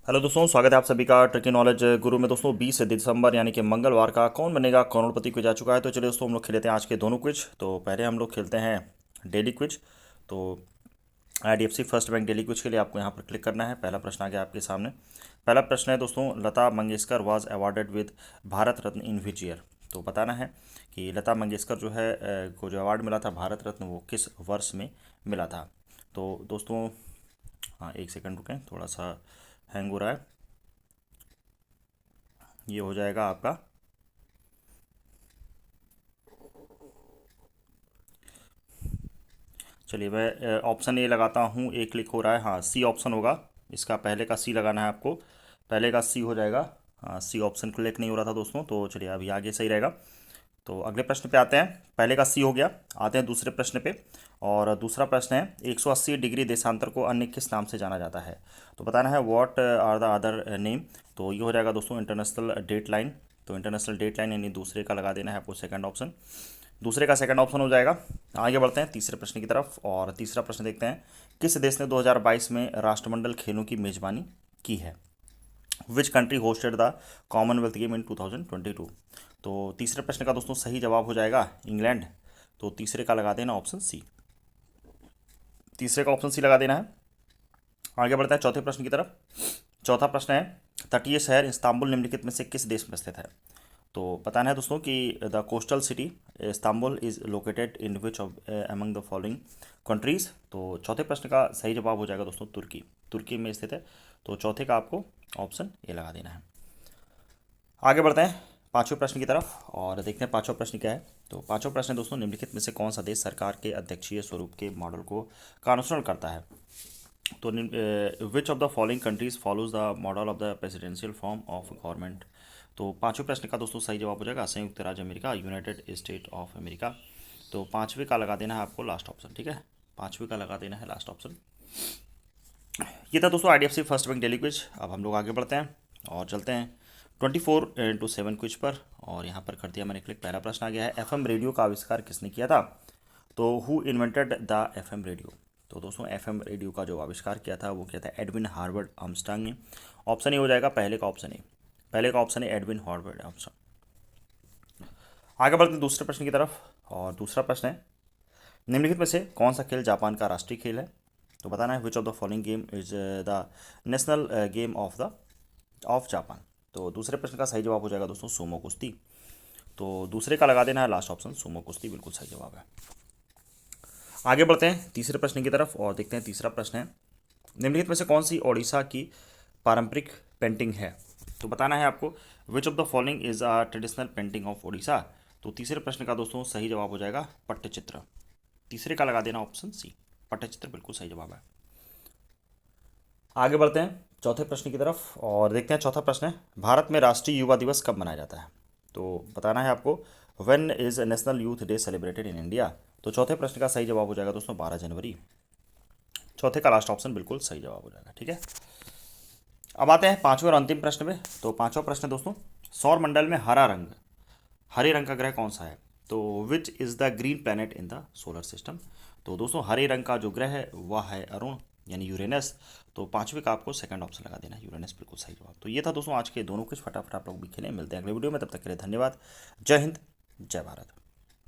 Hello दोस्तों, स्वागत है आप सभी का ट्रिकी नॉलेज गुरु में। दोस्तों 20 दिसंबर यानी कि मंगलवार का कौन बनेगा करोड़पति क्विज आ चुका है। तो चलिए दोस्तों, हम लोग खेलते हैं आज के दोनों क्विज। तो पहले हम लोग खेलते हैं डेली क्विज। तो IDFC first bank daily quiz के लिए आपको यहाँ पर क्लिक करना है। पहला प्रश्न आ गया आपके सामने। पहला प्रश्न है दोस्तों, Lata Mangeshkar was awarded with Bharat Ratna in which year. तो बताना है कि लता मंगेशकर जो है को जो अवार्ड मिला था भारत रत्न, वो किस वर्ष में मिला था। तो दोस्तों, हाँ एक सेकंड रुकें, थोड़ा सा हैंग हो रहा है। ये हो जाएगा आपका, चलिए मैं ऑप्शन ए लगाता हूँ। ए क्लिक हो रहा है, हाँ सी ऑप्शन होगा इसका। पहले का सी लगाना है आपको, पहले का सी हो जाएगा। हाँ सी ऑप्शन क्लिक नहीं हो रहा था दोस्तों, तो चलिए अभी आगे सही रहेगा। तो अगले प्रश्न पे आते हैं। पहले का सी हो गया, आते हैं दूसरे प्रश्न पे। और दूसरा प्रश्न है, 180 डिग्री देशांतर को अन्य किस नाम से जाना जाता है। तो बताना है what are the other name. तो ये हो जाएगा दोस्तों इंटरनेशनल डेट लाइन। तो इंटरनेशनल डेट लाइन यानी दूसरे का लगा देना है आपको सेकंड ऑप्शन। दूसरे का सेकंड ऑप्शन हो जाएगा। आगे बढ़ते हैं तीसरे प्रश्न की तरफ, और तीसरा प्रश्न देखते हैं। किस देश ने 2022 में राष्ट्रमंडल खेलों की मेजबानी की है। Which country hosted the Commonwealth game in 2022। तो तीसरे प्रश्न का दोस्तों सही जवाब हो जाएगा इंग्लैंड। तो तीसरे का लगा देना ऑप्शन सी, तीसरे का ऑप्शन सी लगा देना है। आगे बढ़ते हैं चौथे प्रश्न की तरफ। चौथा प्रश्न है, तटीय शहर इस्तांबुल निम्नलिखित में से किस देश में स्थित है। तो बताना है दोस्तों कि the coastal city Istanbul is located in which of among the following countries. तो चौथे प्रश्न का सही जवाब हो जाएगा दोस्तों तुर्की, तुर्की में स्थित है। तो चौथे का आपको ऑप्शन ए लगा देना है। आगे बढ़ते हैं पांचवें प्रश्न की तरफ और देखते हैं पांचवा प्रश्न क्या है। तो पांचवा प्रश्न है दोस्तों, निम्नलिखित में से कौन सा देश सरकार के अध्यक्षीय स्वरूप के मॉडल को का अनुसरण करता है। तो which of the following countries follows the model of the presidential form of government. तो पांचवें प्रश्न का दोस्तों सही जवाब हो जाएगा संयुक्त राज्य America, United state of America. तो पांचवे का लगा देना है आपको लास्ट ऑप्शन, ठीक है। पांचवे का लगा देना है लास्ट ऑप्शन। ये था दोस्तों IDFC first bank daily quiz. अब हम लोग आगे बढ़ते हैं और चलते हैं 24x7 क्विज पर। और यहाँ पर कर दिया मैंने क्लिक। पहला प्रश्न आ गया है, FM रेडियो का आविष्कार किसने किया था। तो who invented the FM radio. तो दोस्तों FM रेडियो का जो आविष्कार किया था वो किया था एडविन हार्वर्ड आर्मस्ट्रांग ने। ऑप्शन ए हो जाएगा पहले का ऑप्शन ए, पहले का ऑप्शन है एडविन हार्वर्ड आर्मस्ट्रांग। आगे बढ़ते हैं दूसरे प्रश्न की तरफ। और दूसरा प्रश्न है, निम्नलिखित में से कौन सा खेल जापान का राष्ट्रीय खेल है। तो बताना है which of the following game is the national game of Japan. तो दूसरे प्रश्न का सही जवाब हो जाएगा दोस्तों सुमो कुश्ती। तो दूसरे का लगा देना है लास्ट ऑप्शन सुमो कुश्ती, बिल्कुल सही जवाब है। आगे बढ़ते हैं तीसरे प्रश्न की तरफ और देखते हैं तीसरा प्रश्न है, निम्नलिखित में से कौन सी ओडिशा की पारंपरिक पेंटिंग है। तो बताना है आपको which of the following is a traditional painting of Odisha. तो तीसरे प्रश्न का दोस्तों सही जवाब हो जाएगा पट्टचित्र। तीसरे का लगा देना ऑप्शन सी, पट्टचित्र बिल्कुल सही जवाब है। आगे बढ़ते हैं चौथे प्रश्न की तरफ और देखते हैं चौथा प्रश्न है, भारत में राष्ट्रीय युवा दिवस कब मनाया जाता है। तो बताना है आपको when is national youth day celebrated in India. तो चौथे प्रश्न का सही जवाब हो जाएगा दोस्तों 12 जनवरी। चौथे का लास्ट ऑप्शन बिल्कुल सही जवाब हो जाएगा, ठीक है। अब आते हैं पांचवें और अंतिम प्रश्न में। तो पांचवा प्रश्न दोस्तों, सौर मंडल में हरे रंग का ग्रह कौन सा है। तो which is the green planet in the solar system. तो दोस्तों हरे रंग का जो ग्रह है वह है अरुण यानी यूरेनस। तो पांचवे का आपको सेकंड ऑप्शन लगा देना है यूरेनस, बिल्कुल सही जवाब। तो ये था दोस्तों आज के दोनों कुछ, फटाफट आप लोग भी खेलें। मिलते हैं अगले वीडियो में, तब तक के लिए धन्यवाद। जय हिंद, जय भारत।